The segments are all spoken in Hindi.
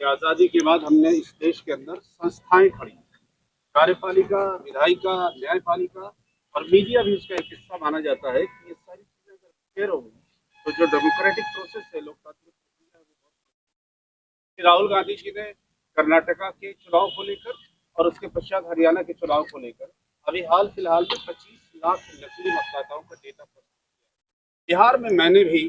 आज़ादी के बाद हमने इस देश के अंदर संस्थाएं खड़ी, कार्यपालिका, विधायिका, न्यायपालिका और मीडिया भी उसका एक हिस्सा माना जाता है कि ये सारी चीजें अगर फेयर होगी तो जो डेमोक्रेटिक प्रोसेस है, लोकतांत्रिक प्रक्रिया है, वो बहुत। राहुल गांधी जी ने कर्नाटका के चुनाव को लेकर और उसके पश्चात हरियाणा के चुनाव को लेकर अभी हाल फिलहाल में 25 लाख नकली मतदाताओं का डेटा प्रस्तुत किया। बिहार में मैंने भी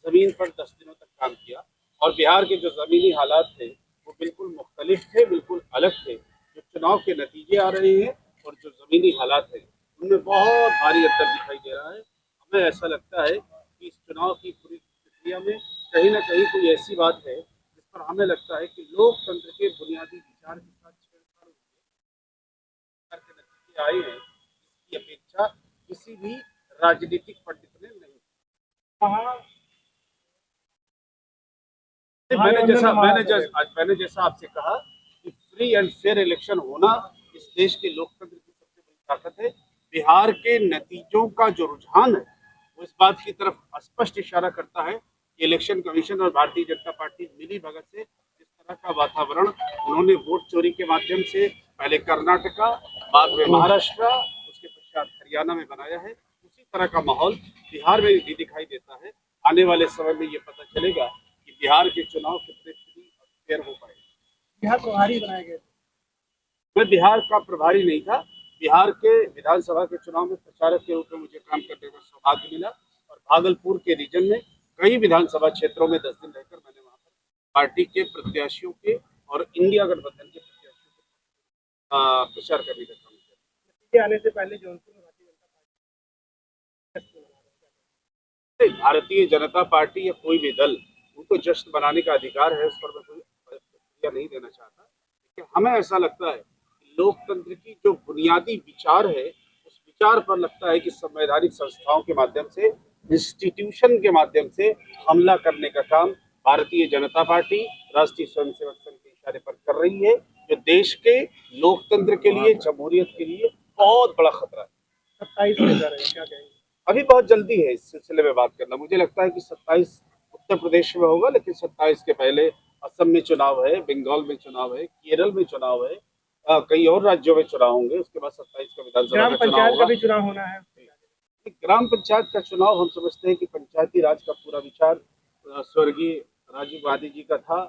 जमीन पर 10 दिनों तक काम किया और बिहार के जो जमीनी हालात थे वो बिल्कुल मुख्तलिफ थे, बिल्कुल अलग थे। जो चुनाव के नतीजे आ रहे हैं और जो जमीनी हालात है उनमें बहुत भारी अंतर दिखाई दे रहा है। हमें ऐसा लगता है कि इस चुनाव की पूरी प्रक्रिया में कहीं ना कहीं कोई ऐसी बात है जिस पर हमें लगता है कि लोकतंत्र के बुनियादी विचार के साथ छेड़छाड़ के नतीजे आए हैं, इसकी अपेक्षा किसी भी राजनीतिक पंडित ने नहीं। मैंने जैसा आपसे कहा कि फ्री एंड फेयर इलेक्शन होना इस देश के लोकतंत्र की सबसे बड़ी ताकत है। बिहार के नतीजों का जो रुझान है वो इस बात की तरफ स्पष्ट इशारा करता है कि इलेक्शन कमीशन और भारतीय जनता पार्टी मिली भगत से जिस तरह का वातावरण उन्होंने वोट चोरी के माध्यम से पहले कर्नाटका, बाद में महाराष्ट्र, उसके पश्चात हरियाणा में बनाया है, उसी तरह का माहौल बिहार में भी दिखाई देता है। आने वाले समय में ये पता चलेगा कि बिहार के चुनाव कितने फ्री और फेयर हो पाए। बिहार प्रभारी बनाए गए थे। मैं बिहार का प्रभारी नहीं था। बिहार के विधानसभा के चुनाव में प्रचारक के रूप में मुझे काम करने का सौभाग्य मिला और भागलपुर के रीजन में कई विधानसभा क्षेत्रों में 10 दिन रहकर मैंने वहां पर पार्टी के प्रत्याशियों के और इंडिया गठबंधन के प्रत्याशियों के प्रचार करने का काम किया। आने से पहले जौनपुर में भारतीय जनता पार्टी या कोई भी दल उनको जश्न बनाने का अधिकार है, उस पर मैं कोई प्रतिक्रिया नहीं देना चाहता। लेकिन हमें ऐसा लगता है कि लोकतंत्र की जो बुनियादी विचार है उस विचार पर लगता है कि संवैधानिक संस्थाओं के माध्यम से, इंस्टीट्यूशन के माध्यम से हमला करने का काम भारतीय जनता पार्टी राष्ट्रीय स्वयंसेवक संघ के इशारे पर कर रही है, जो देश के लोकतंत्र के लिए, जमहूरियत के लिए बहुत बड़ा खतरा है। 27 क्या कहेंगे? अभी बहुत जल्दी है इस सिलसिले में बात करना। मुझे लगता है कि 27 उत्तर प्रदेश में होगा, लेकिन 27 के पहले असम में चुनाव है, बंगाल में चुनाव है, केरल में चुनाव है, कई और राज्यों में चुनाव होंगे। उसके बाद 27 का विधानसभा का चुनाव होगा। भी चुनाव होना है। ग्राम पंचायत का चुनाव हम समझते हैं कि पंचायती राज का पूरा विचार स्वर्गीय राजीव गांधी जी का था।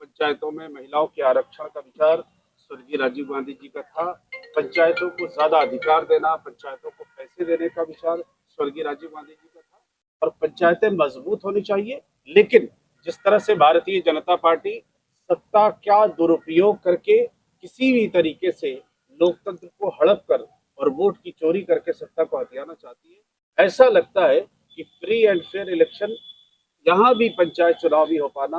पंचायतों में महिलाओं के आरक्षण का विचार स्वर्गीय राजीव गांधी जी का था। पंचायतों को ज्यादा अधिकार देना, पंचायतों को पैसे देने का विचार स्वर्गीय राजीव गांधी जी का था। और पंचायतें मजबूत होनी चाहिए, लेकिन जिस तरह से भारतीय जनता पार्टी सत्ता का दुरुपयोग करके किसी भी तरीके से लोकतंत्र को हड़प कर और वोट की चोरी करके सत्ता को हथियाना चाहती है, ऐसा लगता है कि फ्री एंड फेयर इलेक्शन यहाँ भी पंचायत चुनाव भी हो पाना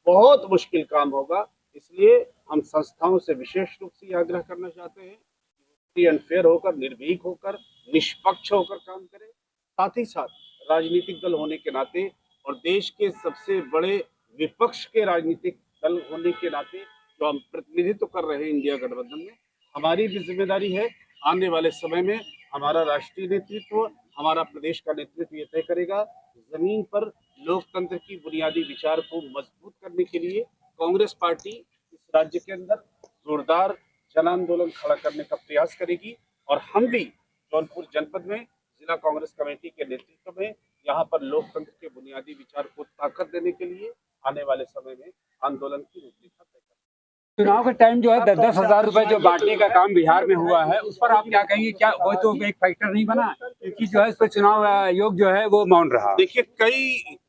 बहुत मुश्किल काम होगा। इसलिए हम संस्थाओं से विशेष रूप से आग्रह करना चाहते हैं कि फ्री एंड फेयर होकर, निर्भीक होकर, निष्पक्ष होकर काम करें। साथ ही साथ राजनीतिक दल होने के नाते और देश के सबसे बड़े विपक्ष के राजनीतिक दल होने के नाते जो हम प्रतिनिधित्व कर रहे हैं इंडिया गठबंधन में, हमारी भी जिम्मेदारी है। आने वाले समय में हमारा राष्ट्रीय नेतृत्व, हमारा प्रदेश का नेतृत्व ये तय करेगा जमीन पर लोकतंत्र की बुनियादी विचार को मजबूत करने के लिए कांग्रेस पार्टी इस राज्य के अंदर जोरदार जन आंदोलन खड़ा करने का प्रयास करेगी। और हम भी जौनपुर जनपद में जिला कांग्रेस कमेटी के नेतृत्व में यहाँ पर लोकतंत्र के बुनियादी विचार को ताकत देने के लिए आने वाले समय में आंदोलन की रूपरेखा तय करेंगे। चुनाव के टाइम जो है 10-10 हजार रुपए जो बांटने का काम बिहार में हुआ है, उस पर आप क्या कहेंगे? क्या वो तो एक फैक्टर नहीं बना, क्योंकि जो है इस पर चुनाव आयोग जो है वो मौन रहा? देखिए,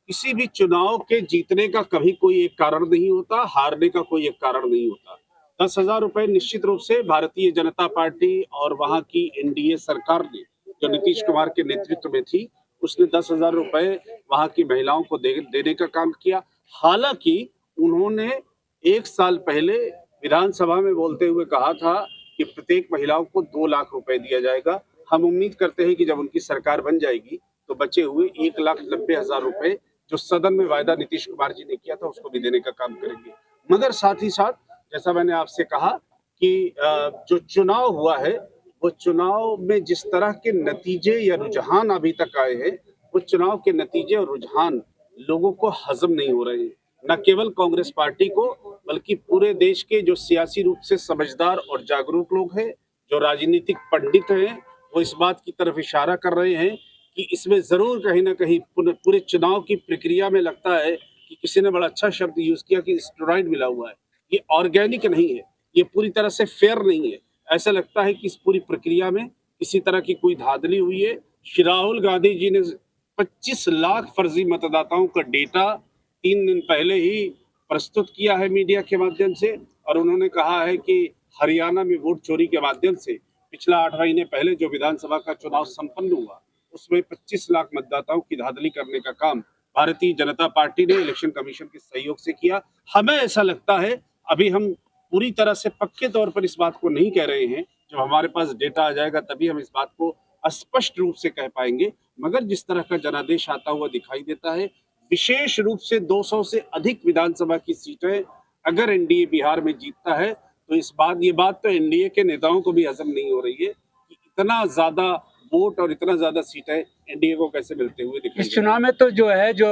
किसी भी चुनाव के जीतने का कभी कोई एक कारण नहीं होता, हारने का कोई एक कारण नहीं होता। 10,000 रुपए निश्चित रूप से भारतीय जनता पार्टी और वहां की एनडीए सरकार ने, जो नीतीश कुमार के नेतृत्व में थी, उसने 10,000 रुपए वहां की महिलाओं को देने का काम किया। हालांकि उन्होंने 1 साल पहले विधानसभा में बोलते हुए कहा था कि प्रत्येक महिलाओं को 2 लाख रुपए दिया जाएगा। हम उम्मीद करते हैं कि जब उनकी सरकार बन जाएगी तो बचे हुए 1,90,000 रुपए जो सदन में वायदा नीतीश कुमार जी ने किया था उसको भी देने का काम करेंगे। मगर साथ ही साथ जैसा मैंने आपसे कहा कि जो चुनाव हुआ है वो चुनाव में जिस तरह के नतीजे या रुझान अभी तक आए हैं, वो चुनाव के नतीजे और रुझान लोगों को हजम नहीं हो रहे हैं। न केवल कांग्रेस पार्टी को बल्कि पूरे देश के जो सियासी रूप से समझदार और जागरूक लोग हैं, जो राजनीतिक पंडित हैं, वो इस बात की तरफ इशारा कर रहे हैं कि इसमें जरूर कहीं ना कहीं पूरे चुनाव की प्रक्रिया में लगता है कि किसी ने बड़ा अच्छा शब्द यूज किया कि स्टेरॉइड मिला हुआ है। ये ऑर्गेनिक नहीं है, ये पूरी तरह से फेयर नहीं है। ऐसा लगता है कि इस पूरी प्रक्रिया में किसी तरह की कोई धांधली हुई है। श्री राहुल गांधी जी ने 25 लाख फर्जी मतदाताओं का डेटा 3 दिन पहले ही प्रस्तुत किया है मीडिया के माध्यम से, और उन्होंने कहा है कि हरियाणा में वोट चोरी के माध्यम से पिछला 8 महीने पहले जो विधानसभा का चुनाव संपन्न हुआ उसमें 25 लाख मतदाताओं की धांधली करने का काम भारतीय जनता पार्टी ने इलेक्शन कमीशन के सहयोग से किया। हमें ऐसा लगता है, अभी हम पूरी तरह से पक्के तौर पर इस बात को नहीं कह रहे हैं, जब हमारे पास डेटा आ जाएगा तभी हम इस बात को स्पष्ट रूप से कह पाएंगे, मगर जिस तरह का जनादेश आता हुआ दिखाई देता है, विशेष रूप से 200 से अधिक विधानसभा की सीटें अगर एनडीए बिहार में जीतता है तो ये बात तो एनडीए के नेताओं को भी हजम नहीं हो रही है कि इतना ज्यादा वोट और इतना ज्यादा सीटें एनडीए को कैसे मिलते हुए दिखाई। इस चुनाव में तो जो है जो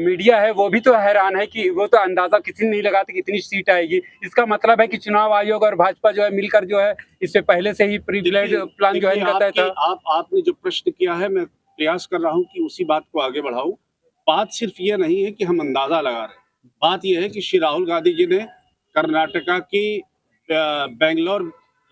मीडिया है वो भी तो हैरान है कि वो तो अंदाजा किसी ने नहीं लगाता कितनी सीट आएगी। इसका मतलब है कि चुनाव आयोग और भाजपा जो है मिलकर जो है इससे पहले से ही प्री प्लान जो है करता था। आपने जो प्रश्न किया है, मैं प्रयास कर रहा हूँ कि उसी बात को आगे बढ़ाऊं। बात सिर्फ ये नहीं है कि हम अंदाजा लगा रहे हैं, बात यह है कि श्री राहुल गांधी जी ने कर्नाटका की बेंगलोर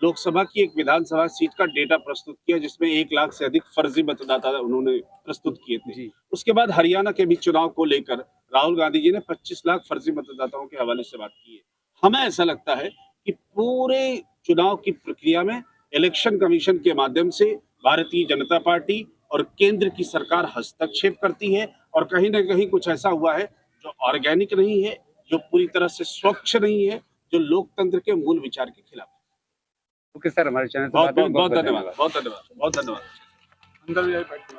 लोकसभा की एक विधानसभा सीट का डेटा प्रस्तुत किया जिसमें 1 लाख से अधिक फर्जी मतदाता उन्होंने प्रस्तुत किए थे। उसके बाद हरियाणा के भी चुनाव को लेकर राहुल गांधी जी ने 25 लाख फर्जी मतदाताओं के हवाले से बात की है। हमें ऐसा लगता है कि पूरे चुनाव की प्रक्रिया में इलेक्शन कमीशन के माध्यम से भारतीय जनता पार्टी और केंद्र की सरकार हस्तक्षेप करती है, और कहीं ना कहीं कुछ ऐसा हुआ है जो ऑर्गेनिक नहीं है, जो पूरी तरह से स्वच्छ नहीं है, जो लोकतंत्र के मूल विचार के खिलाफ। ओके सर, हमारे चैनल बहुत धन्यवाद, बहुत धन्यवाद, बहुत धन्यवाद। अंदर भी आई बैठ